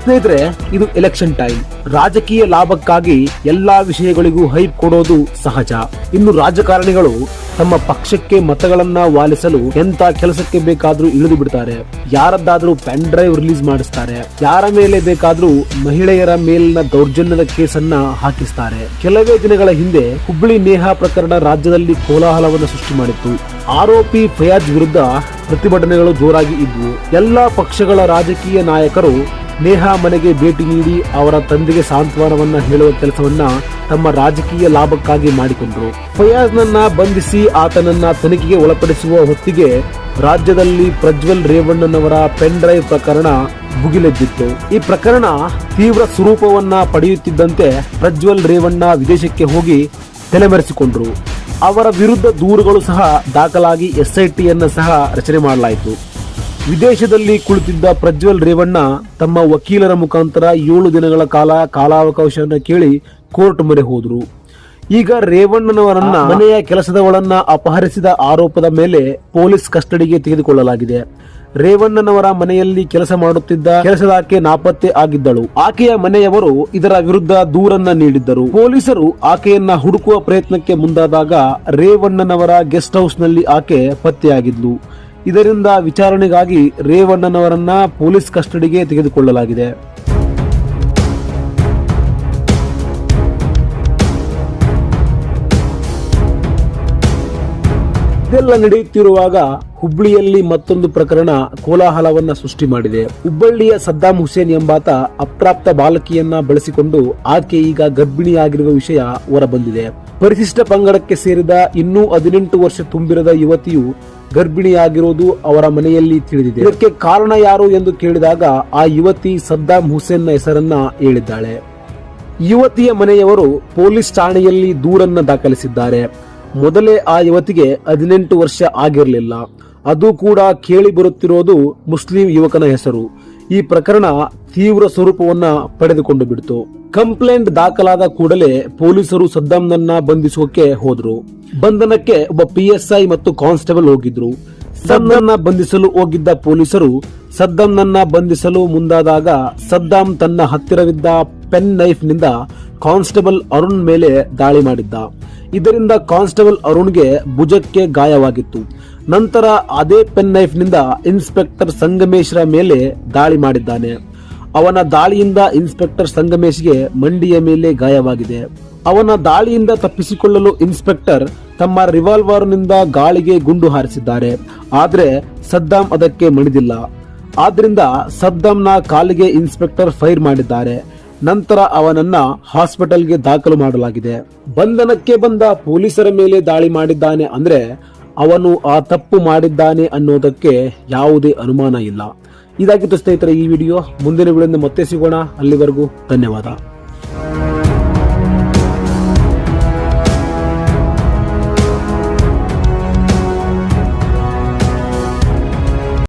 ಸ್ನೇಹಿತರೆ, ಇದು election time. ರಾಜಕೀಯ ಲಾಭಕ್ಕಾಗಿ ಎಲ್ಲಾ ವಿಷಯಗಳಿಗೂ ಹೈಪ್ ಕೊಡೋದು ಸಹಜ. ಇನ್ನು ರಾಜಕಾರಣಿಗಳು ತಮ್ಮ ಪಕ್ಷಕ್ಕೆ ಮತಗಳನ್ನ ವಾಲಿಸಲು ಎಂತ ಕೆಲಸಕ್ಕೆ ಬೇಕಾದ್ರೂ ಇಳಿದು ಬಿಡ್ತಾರೆ. ಯಾರದ್ದಾದ್ರೂ ಪೆನ್ ಡ್ರೈವ್ ರಿಲೀಸ್ ಮಾಡಿಸ್ತಾರೆ. ಯಾರ ಮೇಲೆ ಬೇಕಾದ್ರೂ ಮಹಿಳೆಯರ ಮೇಲಿನ ದೌರ್ಜನ್ಯದ ಕೇಸನ್ನ ಹಾಕಿಸ್ತಾರೆ. ಕೆಲವೇ ದಿನಗಳ ಹಿಂದೆ ಹುಬ್ಬಳ್ಳಿ ನೇಹಾ ಪ್ರಕರಣ ರಾಜ್ಯದಲ್ಲಿ ಕೋಲಾಹಲವನ್ನು ಸೃಷ್ಟಿ ಮಾಡಿತ್ತು. ಆರೋಪಿ ಫಯಾಜ್ ವಿರುದ್ಧ ಪ್ರತಿಭಟನೆಗಳು ಜೋರಾಗಿ ಇದ್ವು. ಎಲ್ಲಾ ಪಕ್ಷಗಳ ರಾಜಕೀಯ ನಾಯಕರು ನೇಹಾ ಮನೆಗೆ ಭೇಟಿ ನೀಡಿ ಅವರ ತಂದೆಗೆ ಸಾಂತ್ವನವನ್ನ ಹೇಳುವ ಕೆಲಸವನ್ನ ತಮ್ಮ ರಾಜಕೀಯ ಲಾಭಕ್ಕಾಗಿ ಮಾಡಿಕೊಂಡ್ರು. ಫಯಾಜ್ನನ್ನ ಬಂಧಿಸಿ ಆತನನ್ನ ತನಿಖೆಗೆ ಒಳಪಡಿಸುವ ಹೊತ್ತಿಗೆ ರಾಜ್ಯದಲ್ಲಿ ಪ್ರಜ್ವಲ್ ರೇವಣ್ಣನವರ ಪೆನ್ ಡ್ರೈವ್ ಪ್ರಕರಣ ಭುಗಿಲೆದ್ದಿತ್ತು. ಈ ಪ್ರಕರಣ ತೀವ್ರ ಸ್ವರೂಪವನ್ನ ಪಡೆಯುತ್ತಿದ್ದಂತೆ ಪ್ರಜ್ವಲ್ ರೇವಣ್ಣ ವಿದೇಶಕ್ಕೆ ಹೋಗಿ ತಲೆಮರೆಸಿಕೊಂಡ್ರು. ಅವರ ವಿರುದ್ಧ ದೂರುಗಳು ಸಹ ದಾಖಲಾಗಿ SITಯನ್ನ ಸಹ ರಚನೆ ಮಾಡಲಾಯಿತು. ವಿದೇಶದಲ್ಲಿ ಕುಳಿತಿದ್ದ ಪ್ರಜ್ವಲ್ ರೇವಣ್ಣ ತಮ್ಮ ವಕೀಲರ ಮುಖಾಂತರ 7 ದಿನಗಳ ಕಾಲಾವಕಾಶವನ್ನು ಕೇಳಿ ಕೋರ್ಟ್ ಮೊರೆ ಹೋದ್ರು. ಈಗ ರೇವಣ್ಣನವರನ್ನ ಮನೆಯ ಕೆಲಸದವಳನ್ನ ಅಪಹರಿಸಿದ ಆರೋಪದ ಮೇಲೆ ಪೊಲೀಸ್ ಕಸ್ಟಡಿಗೆ ತೆಗೆದುಕೊಳ್ಳಲಾಗಿದೆ. ರೇವಣ್ಣನವರ ಮನೆಯಲ್ಲಿ ಕೆಲಸ ಮಾಡುತ್ತಿದ್ದ ಕೆಲಸದಾಕೆ ನಾಪತ್ತೆ ಆಗಿದ್ದಳು. ಆಕೆಯ ಮನೆಯವರು ಇದರ ವಿರುದ್ಧ ದೂರನ್ನ ನೀಡಿದ್ದರು. ಪೊಲೀಸರು ಆಕೆಯನ್ನ ಹುಡುಕುವ ಪ್ರಯತ್ನಕ್ಕೆ ಮುಂದಾದಾಗ ರೇವಣ್ಣನವರ ಗೆಸ್ಟ್ ಹೌಸ್ ನಲ್ಲಿ ಆಕೆ ಪತ್ತೆಯಾಗಿದ್ಲು. ಇದರಿಂದ ವಿಚಾರಣೆಗಾಗಿ ರೇವಣ್ಣನವರನ್ನ ಪೊಲೀಸ್ ಕಸ್ಟಡಿಗೆ ತೆಗೆದುಕೊಳ್ಳಲಾಗಿದೆ. ಇದೆಲ್ಲ ನಡೆಯುತ್ತಿರುವಾಗ ಹುಬ್ಬಳ್ಳಿಯಲ್ಲಿ ಮತ್ತೊಂದು ಪ್ರಕರಣ ಕೋಲಾಹಲವನ್ನ ಸೃಷ್ಟಿ ಮಾಡಿದೆ. ಹುಬ್ಬಳ್ಳಿಯ ಸದ್ದಾಂ ಹುಸೇನ್ ಎಂಬಾತ ಅಪ್ರಾಪ್ತ ಬಾಲಕಿಯನ್ನ ಬಳಸಿಕೊಂಡು ಆಕೆ ಈಗ ಗರ್ಭಿಣಿಯಾಗಿರುವ ವಿಷಯ ಹೊರಬಂದಿದೆ. ಪರಿಶಿಷ್ಟ ಪಂಗಡಕ್ಕೆ ಸೇರಿದ ಇನ್ನೂ 18 ವರ್ಷ ತುಂಬಿರದ ಯುವತಿಯು ಗರ್ಭಿಣಿಯಾಗಿರುವುದು ಅವರ ಮನೆಯಲ್ಲಿ ತಿಳಿದಿದೆ. ಇದಕ್ಕೆ ಕಾರಣ ಯಾರು ಎಂದು ಕೇಳಿದಾಗ ಆ ಯುವತಿ ಸದ್ದಾಂ ಹುಸೇನ್ನ ಹೆಸರನ್ನ ಹೇಳಿದ್ದಾಳೆ. ಯುವತಿಯ ಮನೆಯವರು ಪೊಲೀಸ್ ಠಾಣೆಯಲ್ಲಿ ದೂರನ್ನ ದಾಖಲಿಸಿದ್ದಾರೆ. ಮೊದಲೇ ಆ ಯುವತಿಗೆ 18 ವರ್ಷ ಆಗಿರಲಿಲ್ಲ. ಅದು ಕೂಡ ಕೇಳಿ ಬರುತ್ತಿರೋದು ಮುಸ್ಲಿಂ ಯುವಕನ ಹೆಸರು. ಈ ಪ್ರಕರಣ ತೀವ್ರ ಸ್ವರೂಪವನ್ನ ಪಡೆದುಕೊಂಡು ಬಿಡ್ತು. ಕಂಪ್ಲೇಂಟ್ ದಾಖಲಾದ ಕೂಡಲೇ ಪೊಲೀಸರು ಸದ್ದಾಂನನ್ನ ಬಂಧಿಸೋಕೆ ಹೋದ್ರು. ಬಂಧನಕ್ಕೆ ಒಬ್ಬ PSI ಮತ್ತು ಕಾನ್ಸ್ಟೇಬಲ್ ಹೋಗಿದ್ರು. ಸದ್ದಾಂನನ್ನ ಬಂಧಿಸಲು ಹೋಗಿದ್ದ ಪೊಲೀಸರು ಸದ್ದಾಂನನ್ನ ಬಂಧಿಸಲು ಮುಂದಾದಾಗ ಸದ್ದಾಂ ತನ್ನ ಹತ್ತಿರವಿದ್ದ ಪೆನ್ ನೈಫ್ ನಿಂದ ಕಾನ್ಸ್ಟೇಬಲ್ ಅರುಣ್ ಮೇಲೆ ದಾಳಿ ಮಾಡಿದ್ದ. ಇದರಿಂದ ಕಾನ್ಸ್ಟೇಬಲ್ ಅರುಣ್ಗೆ ಭುಜಕ್ಕೆ ಗಾಯವಾಗಿತ್ತು. ನಂತರ ಅದೇ ಪೆನ್ ನೈಫ್ ನಿಂದ ಇನ್ಸ್ಪೆಕ್ಟರ್ ಸಂಗಮೇಶ್ರ ಮೇಲೆ ದಾಳಿ ಮಾಡಿದ್ದಾನೆ. ಅವನ ದಾಳಿಯಿಂದ ಇನ್ಸ್ಪೆಕ್ಟರ್ ಸಂಗಮೇಶ್ಗೆ ಮಂಡಿಯ ಮೇಲೆ ಗಾಯವಾಗಿದೆ. ಅವನ ದಾಳಿಯಿಂದ ತಪ್ಪಿಸಿಕೊಳ್ಳಲು ಇನ್ಸ್ಪೆಕ್ಟರ್ ತಮ್ಮ ರಿವಾಲ್ವರ್ ನಿಂದ ಗಾಳಿಗೆ ಗುಂಡು ಹಾರಿಸಿದ್ದಾರೆ. ಆದ್ರೆ ಸದ್ದಾಂ ಅದಕ್ಕೆ ಮಣಿದಿಲ್ಲ. ಆದ್ರಿಂದ ಸದ್ದಾಂನ ಕಾಲಿಗೆ ಇನ್ಸ್ಪೆಕ್ಟರ್ ಫೈರ್ ಮಾಡಿದ್ದಾರೆ. ನಂತರ ಅವನನ್ನ ಹಾಸ್ಪಿಟಲ್ಗೆ ದಾಖಲು ಮಾಡಲಾಗಿದೆ. ಬಂಧನಕ್ಕೆ ಬಂದ ಪೊಲೀಸರ ಮೇಲೆ ದಾಳಿ ಮಾಡಿದ್ದಾನೆ ಅಂದ್ರೆ ಅವನು ಆ ತಪ್ಪು ಮಾಡಿದ್ದಾನೆ ಅನ್ನೋದಕ್ಕೆ ಯಾವುದೇ ಅನುಮಾನ ಇಲ್ಲ. ಇದಾಗಿತ್ತು ಸ್ನೇಹಿತರೆ ಈ ವಿಡಿಯೋ. ಮುಂದಿನ ವಿಡಿಯೋದಿಂದ ಮತ್ತೆ ಸಿಗೋಣ. ಅಲ್ಲಿವರೆಗೂ ಧನ್ಯವಾದ.